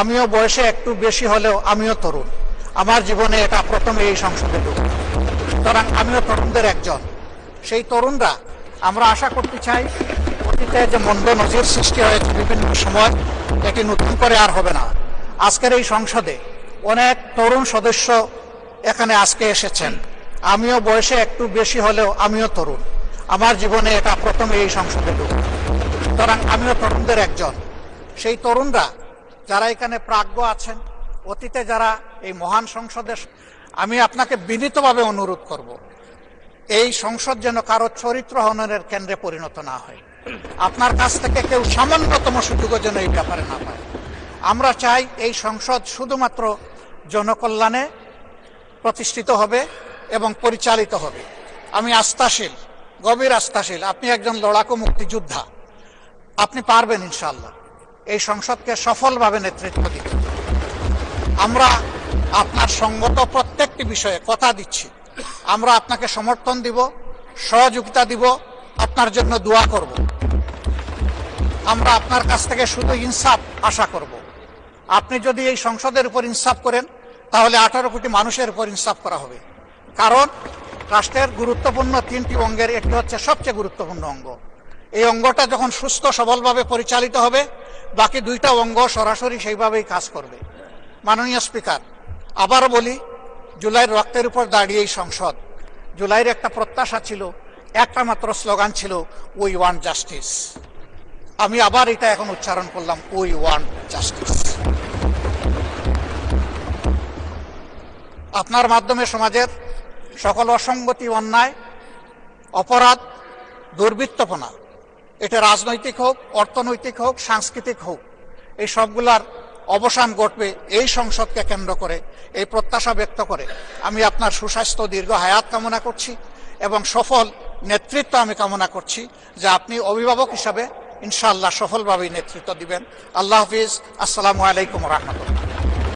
আমিও বয়সে একটু বেশি হলেও আমিও তরুণ। আমার জীবনে এটা প্রথম এই সংসদে ঢুকে, সুতরাং আমিও তরুণদের একজন। সেই তরুণরা আমরা আশা করতে চাই অতীতে যে মন্দ নজির সৃষ্টি হয়েছে বিভিন্ন সময়, এটি নতুন করে আর হবে না। আজকের এই সংসদে অনেক তরুণ সদস্য এখানে আজকে এসেছেন। আমিও বয়সে একটু বেশি হলেও আমিও তরুণ। আমার জীবনে এটা প্রথম এই সংসদে ঢুকে, সুতরাং আমিও তরুণদের একজন। সেই তরুণরা যারা এখানে প্রাজ্ঞ আছেন, অতীতে যারা এই মহান সংসদে, আমি আপনাকে বিনীতভাবে অনুরোধ করব, এই সংসদ যেন কারো চরিত্র হননের কেন্দ্রে পরিণত না হয়। আপনার কাছ থেকে কেউ সামান্যতম সুযোগও যেন এই ব্যাপারে না পায়। আমরা চাই এই সংসদ শুধুমাত্র জনকল্যাণে প্রতিষ্ঠিত হবে এবং পরিচালিত হবে। আমি আস্থাশীল, গভীর আস্থাশীল, আপনি একজন লড়াকু মুক্তিযোদ্ধা, আপনি পারবেন ইনশাআল্লাহ এই সংসদকে সফলভাবে নেতৃত্ব দিতে। আমরা আপনার সঙ্গত প্রত্যেকটি বিষয়ে কথা দিচ্ছি, আমরা আপনাকে সমর্থন দিব, সহযোগিতা দিব, আপনার জন্য দোয়া করব। আমরা আপনার কাছ থেকে শুধু ইনসাফ আশা করব। আপনি যদি এই সংসদের উপর ইনসাফ করেন, তাহলে 18 কোটি মানুষের উপর ইনসাফ করা হবে। কারণ রাষ্ট্রের গুরুত্বপূর্ণ 3টি অঙ্গের একটি হচ্ছে সবচেয়ে গুরুত্বপূর্ণ অঙ্গ। এই অঙ্গটা যখন সুস্থ সবলভাবে পরিচালিত হবে, বাকি 2টা অঙ্গ সরাসরি সেইভাবেই কাজ করবে। মাননীয় স্পিকার, আবারও বলি, জুলাইয়ের রক্তের উপর দাঁড়িয়ে এই সংসদ, জুলাইয়ের একটা প্রত্যাশা ছিল, একটা মাত্র স্লোগান ছিল, উই ওয়ান্ট জাস্টিস। আমি আবার এটা এখন উচ্চারণ করলাম, উই ওয়ান্ট জাস্টিস। আপনার মাধ্যমে সমাজের সকল অসঙ্গতি, অন্যায়, অপরাধ, দুর্বৃত্তপনা, এটা রাজনৈতিক হোক, অর্থনৈতিক হোক, সাংস্কৃতিক হোক, এই সবগুলার অবসান ঘটবে এই সংসদকে কেন্দ্র করে। এই প্রত্যাশা ব্যক্ত করে আমি আপনার সুস্বাস্থ্য, দীর্ঘ হায়াত কামনা করছি এবং সফল নেতৃত্ব আমি কামনা করছি, যে আপনি অভিভাবক হিসাবে ইনশাআল্লাহ সফলভাবে নেতৃত্ব দিবেন। আল্লাহ হাফিজ। আসসালামু আলাইকুম রহমতুল্লাহ।